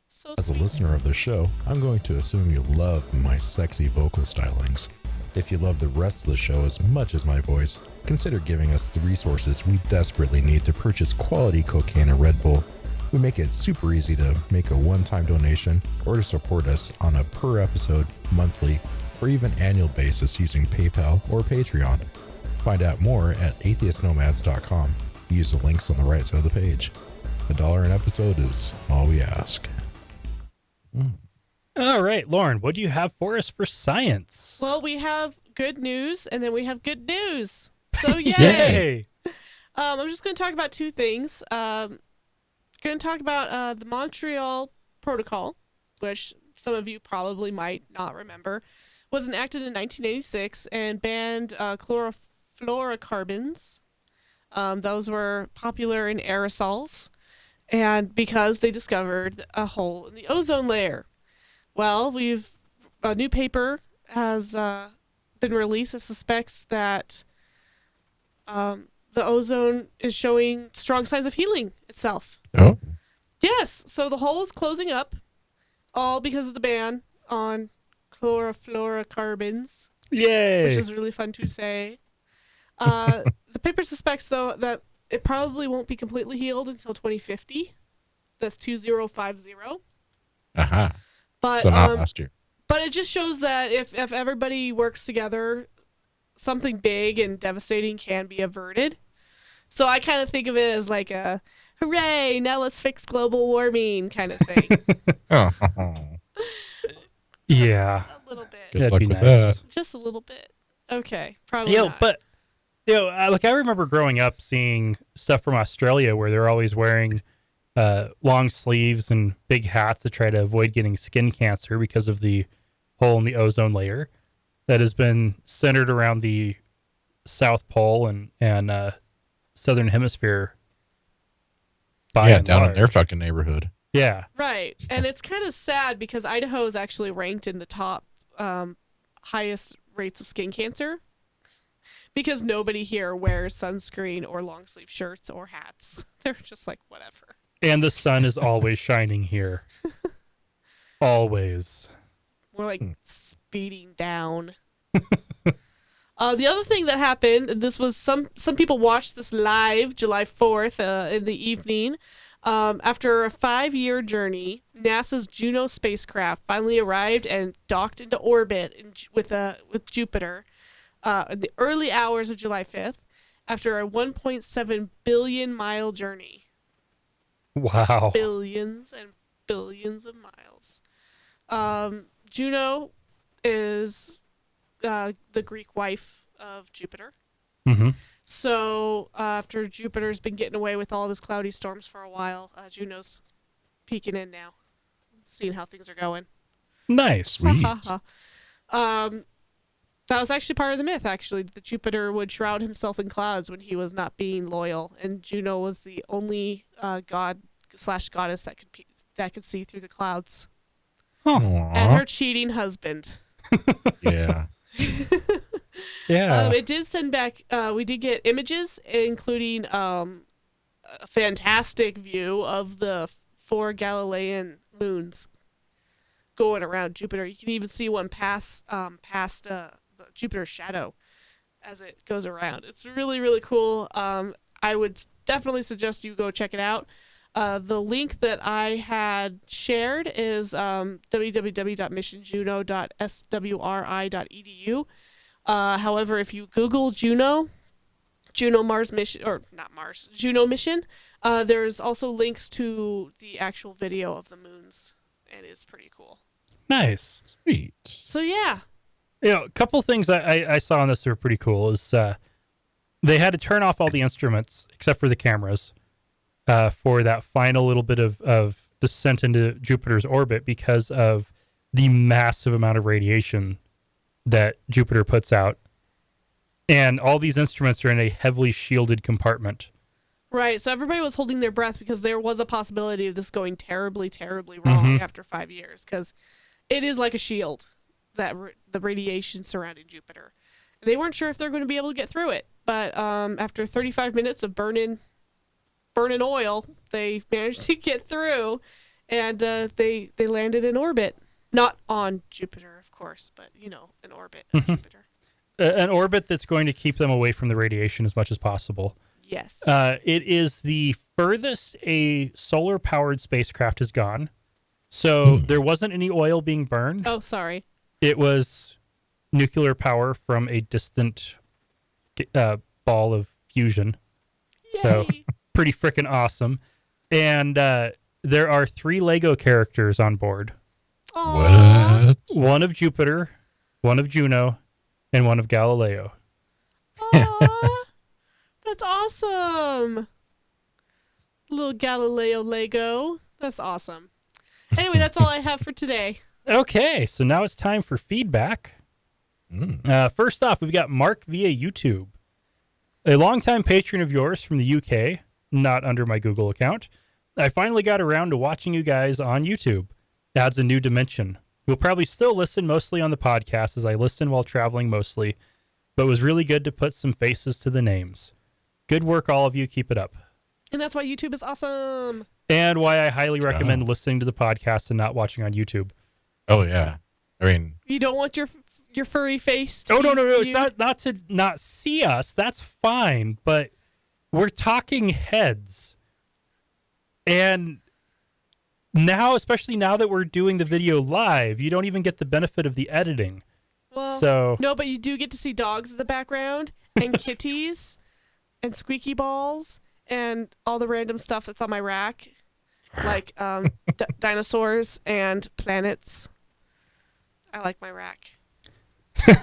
So As a sweet. listener of the show, I'm going to assume you love my sexy vocal stylings. If you love the rest of the show as much as my voice, consider giving us the resources we desperately need to purchase quality cocaine and Red Bull. We make it super easy to make a one-time donation or to support us on a per episode, monthly, or even annual basis using PayPal or Patreon. Find out more at atheistnomads.com. Use the links on the right side of the page. $1 an episode is all we ask. All right, Lauren, what do you have for us for science? Well, we have good news, and then we have good news. So yay! Yay! I'm just going to talk about two things. Going to talk about the Montreal Protocol, which some of you probably might not remember, was enacted in 1986 and banned chlorofluorocarbons. Those were popular in aerosols, and because they discovered a hole in the ozone layer. Well, a new paper has been released that suspects that the ozone is showing strong signs of healing itself. Oh. Yes, so the hole is closing up, all because of the ban on chlorofluorocarbons, Yay! which is really fun to say. The paper suspects, though, that it probably won't be completely healed until 2050. That's 2050. Aha. But So not last year. but it just shows that if everybody works together, something big and devastating can be averted. So I kind of think of it as like a hooray, now let's fix global warming kind of thing. Oh. Yeah. A little bit. Good That'd luck be with nice. that. Just a little bit. Okay, probably Yeah, not. but like I remember growing up seeing stuff from Australia where they're always wearing long sleeves and big hats to try to avoid getting skin cancer because of the hole in the ozone layer that has been centered around the South Pole and Southern Hemisphere. By Yeah, and down in their large. fucking neighborhood. Yeah. Right. And it's kind of sad because Idaho is actually ranked in the top highest rates of skin cancer because nobody here wears sunscreen or long sleeve shirts or hats. They're just like, whatever. And the sun is always shining here. Always. We're like speeding down. The other thing that happened, and this was some people watched this live July 4th in the evening. After a 5-year journey, NASA's Juno spacecraft finally arrived and docked into orbit with Jupiter in the early hours of July 5th after a 1.7 billion mile journey. Wow. Billions and billions of miles. Juno is the Greek wife of Jupiter. Mm-hmm. So after Jupiter's been getting away with all of his cloudy storms for a while, Juno's peeking in now, seeing how things are going. Nice. Sweet. That was actually part of the myth, actually, that Jupiter would shroud himself in clouds when he was not being loyal, and Juno was the only god/goddess that could see through the clouds. And Aw. her cheating husband. Yeah. Yeah. It did send back. We did get images, including a fantastic view of the 4 Galilean moons going around Jupiter. You can even see one past Jupiter's shadow as it goes around. It's really, really cool. I would definitely suggest you go check it out. The link that I had shared is www.missionjuno.swri.edu. However, if you Google Juno Mars mission, or not Mars, Juno mission, there's also links to the actual video of the moons, and it's pretty cool. Nice. Sweet. So yeah, A couple things I saw on this that were pretty cool is they had to turn off all the instruments except for the cameras for that final little bit of descent into Jupiter's orbit because of the massive amount of radiation that Jupiter puts out. And all these instruments are in a heavily shielded compartment. Right, so everybody was holding their breath because there was a possibility of this going terribly, terribly wrong after 5 years, because it is like a shield, that the radiation surrounding Jupiter. They weren't sure if they're going to be able to get through it, but after 35 minutes of burning oil, they managed to get through, and they landed in orbit. Not on Jupiter, of course, but, in orbit of Jupiter. An orbit that's going to keep them away from the radiation as much as possible. Yes. It is the furthest a solar-powered spacecraft has gone. So there wasn't any oil being burned. Oh, sorry. It was nuclear power from a distant ball of fusion. Yay. So pretty freaking awesome. And there are 3 Lego characters on board. Aww. What? One of Jupiter, one of Juno, and one of Galileo. Aw, that's awesome. Little Galileo Lego. That's awesome. Anyway, that's all I have for today. Okay, so now it's time for feedback. First off, we've got Mark via YouTube. A longtime patron of yours from the UK, not under my Google account. I finally got around to watching you guys on YouTube. Adds a new dimension. You'll probably still listen mostly on the podcast, as I listen while traveling mostly, but it was really good to put some faces to the names. Good work, all of you. Keep it up. And that's why YouTube is awesome. And why I highly recommend listening to the podcast and not watching on YouTube. Oh yeah. I mean, You don't want your furry face to Oh, no. be It's viewed? not to not see us. That's fine. But we're talking heads. And now, especially now that we're doing the video live, you don't even get the benefit of the editing. Well, So no, but you do get to see dogs in the background and kitties and squeaky balls and all the random stuff that's on my rack, like dinosaurs and planets. I like my rack.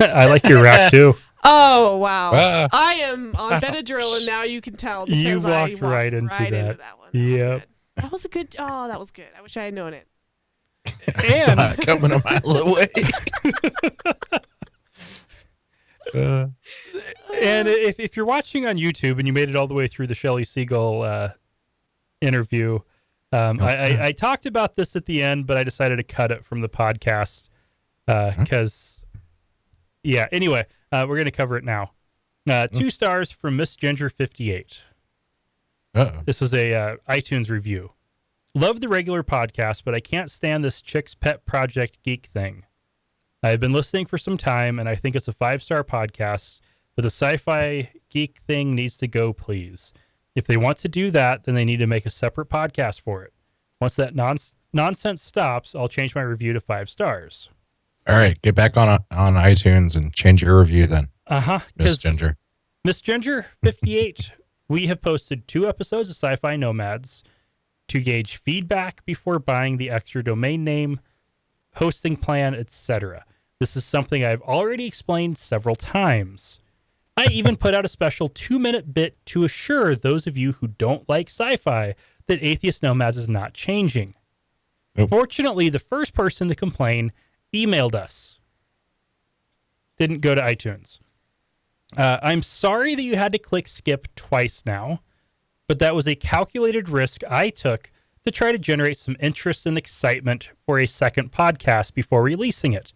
I like your rack too. Oh, wow. Ah. I am on Benadryl, and now you can tell because You I walked right into that. one. Yep. That was good. Oh, that was good. I wish I had known it. I saw it coming a mile away. And if you're watching on YouTube and you made it all the way through the Shelley Siegel interview, I talked about this at the end, but I decided to cut it from the podcast because, anyway, we're going to cover it now. 2 stars from Miss Ginger 58. Uh-oh. This was a iTunes review. Love the regular podcast, but I can't stand this Chick's Pet Project geek thing. I've been listening for some time, and I think it's a 5-star podcast, but the sci-fi geek thing needs to go, please. If they want to do that, then they need to make a separate podcast for it. Once that nonsense stops, I'll change my review to 5 stars. All right, get back on iTunes and change your review then, Miss 'Cause Ginger. Miss Ginger 58, we have posted 2 episodes of Sci-Fi Nomads to gauge feedback before buying the extra domain name, hosting plan, etc. This is something I've already explained several times. I even put out a special 2-minute bit to assure those of you who don't like sci-fi that Atheist Nomads is not changing. Nope. Fortunately, the first person to complain emailed us. Didn't go to iTunes. I'm sorry that you had to click skip twice now, but that was a calculated risk I took to try to generate some interest and excitement for a second podcast before releasing it.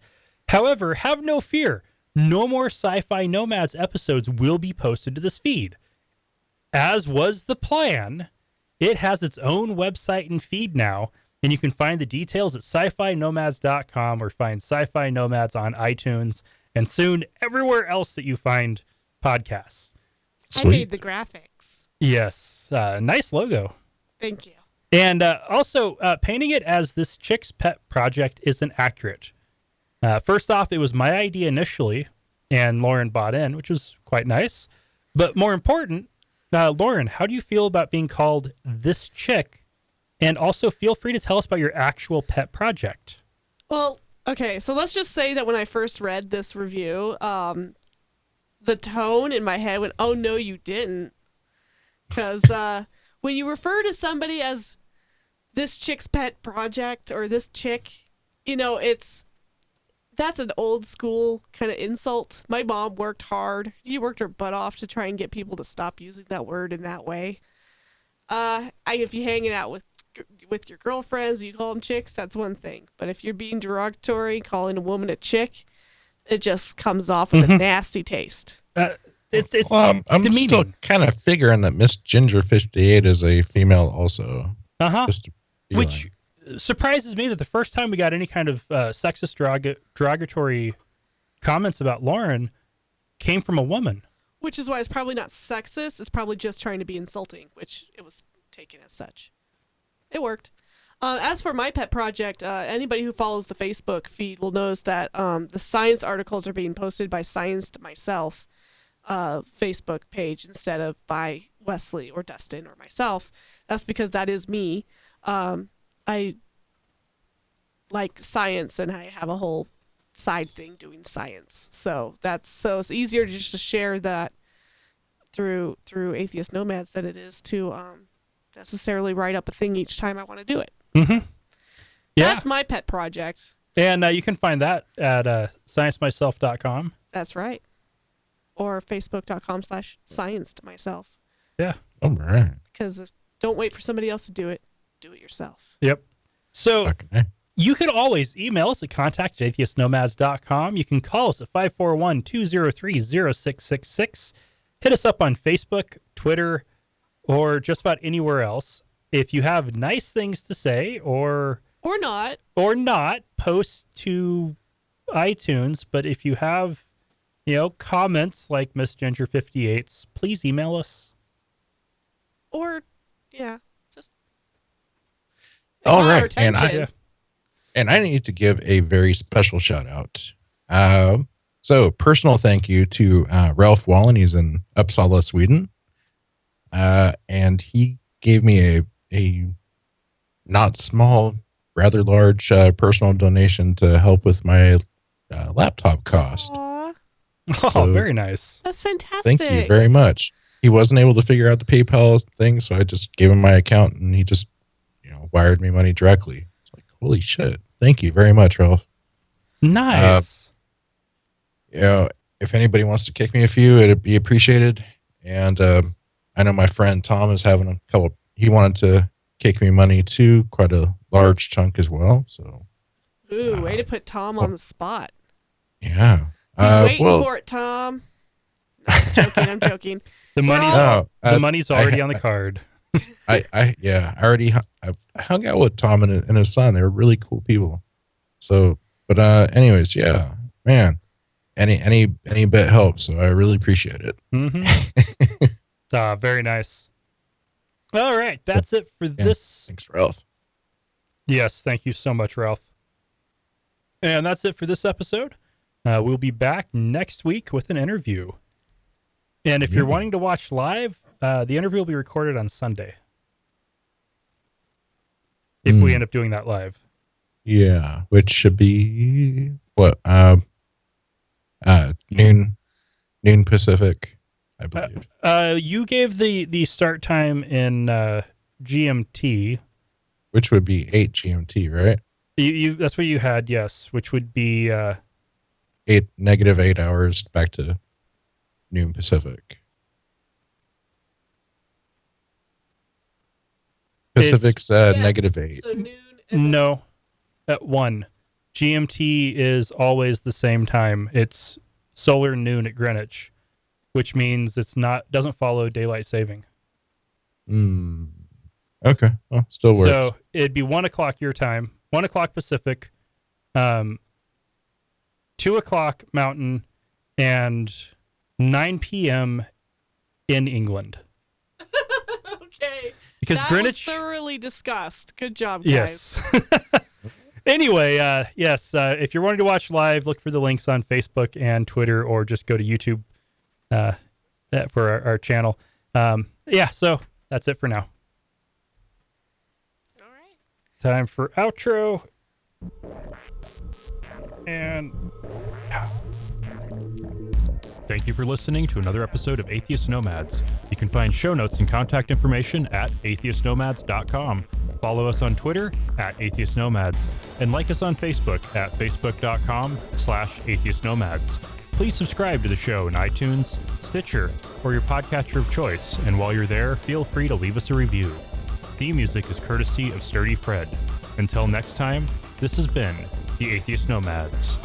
However, have no fear. No more Sci-Fi Nomads episodes will be posted to this feed. As was the plan, it has its own website and feed now, and you can find the details at sci-fi-nomads.com or find Sci-Fi Nomads on iTunes and soon everywhere else that you find podcasts. I made the graphics. Yes. Nice logo. Thank you. And also, painting it as this Chick's Pet Project isn't accurate. First off, it was my idea initially, and Lauren bought in, which was quite nice. But more important, Lauren, how do you feel about being called This Chick? And also feel free to tell us about your actual pet project. Well, okay, so let's just say that when I first read this review, the tone in my head went, oh, no, you didn't. Because when you refer to somebody as this chick's pet project or this chick, that's an old school kind of insult. My mom worked hard. She worked her butt off to try and get people to stop using that word in that way. If you're hanging out with your girlfriends, you call them chicks, that's one thing. But if you're being derogatory, calling a woman a chick, it just comes off with a nasty taste. It's I'm demeaning. still kind of figuring that Miss Ginger 58 is a female also. Just a feeling. Which surprises me that the first time we got any kind of sexist derogatory comments about Lauren came from a woman. Which is why it's probably not sexist. It's probably just trying to be insulting, which it was taken as such. It worked. As for my pet project, anybody who follows the Facebook feed will notice that the science articles are being posted by Science to Myself Facebook page instead of by Wesley or Dustin or myself. That's because that is me. I like science and I have a whole side thing doing science. So it's easier just to share that through Atheist Nomads than it is to necessarily write up a thing each time I want to do it. Mm-hmm. Yeah. That's my pet project. And you can find that at sciencemyself.com. That's right. Or facebook.com/science to myself. Yeah. All right. Because don't wait for somebody else to do it. Do it yourself. Yep. So Okay. you can always email us at contact@atheistnomads.com. You can call us at 541-203-0666. Hit us up on Facebook, Twitter, or just about anywhere else. If you have nice things to say or not, post to iTunes. But if you have, comments like Miss Ginger 58's, please email us. or just All draw our right. And attention. I need to give a very special shout out. So personal thank you to Ralph Wallen. He's in Uppsala, Sweden. And he gave me a not small, rather large personal donation to help with my laptop cost. Aw, Oh, So- very nice. that's fantastic. Thank you very much. He wasn't able to figure out the PayPal thing, so I just gave him my account and he just, wired me money directly. It's like, holy shit. Thank you very much, Ralph. Nice. If anybody wants to kick me a few, it'd be appreciated. And I know my friend Tom is having a couple. He wanted to kick me money too, quite a large chunk as well. So Ooh, way to put Tom on the spot. yeah, He's waiting for it, Tom. No, I'm joking. The money's No, the money's already I- on the card. I hung out with Tom and his son. They were really cool people. So, but anyways, yeah, man, any bit helps. So I really appreciate it. Mm-hmm. Very nice. All right, that's it for this. Thanks, Ralph. Yes, thank you so much, Ralph. And that's it for this episode. We'll be back next week with an interview. And if you're wanting to watch live, the interview will be recorded on Sunday. If we end up doing that live. Yeah, which should be what noon Pacific, I believe. You gave the start time in GMT. Which would be 8 GMT, right? You that's what you had, yes, which would be -8 hours back to noon Pacific. Pacific's Yes, -8. So noon. And no, at 1. GMT is always the same time. It's solar noon at Greenwich, which means doesn't follow daylight saving. Okay, well, still works. So it'd be 1 o'clock your time, 1 o'clock Pacific, 2 o'clock Mountain, and 9 p.m. in England. okay. Because that Greenwich. was thoroughly discussed. Good job, guys. Yes. Anyway, if you're wanting to watch live, look for the links on Facebook and Twitter, or just go to YouTube for our channel. So that's it for now. All right. Time for outro. And thank you for listening to another episode of Atheist Nomads. You can find show notes and contact information at atheistnomads.com. Follow us on Twitter at Atheist Nomads and like us on Facebook at facebook.com/Atheist Nomads. Please subscribe to the show in iTunes, Stitcher, or your podcatcher of choice, and while you're there, feel free to leave us a review. Theme music is courtesy of Sturdy Fred. Until next time, this has been the Atheist Nomads.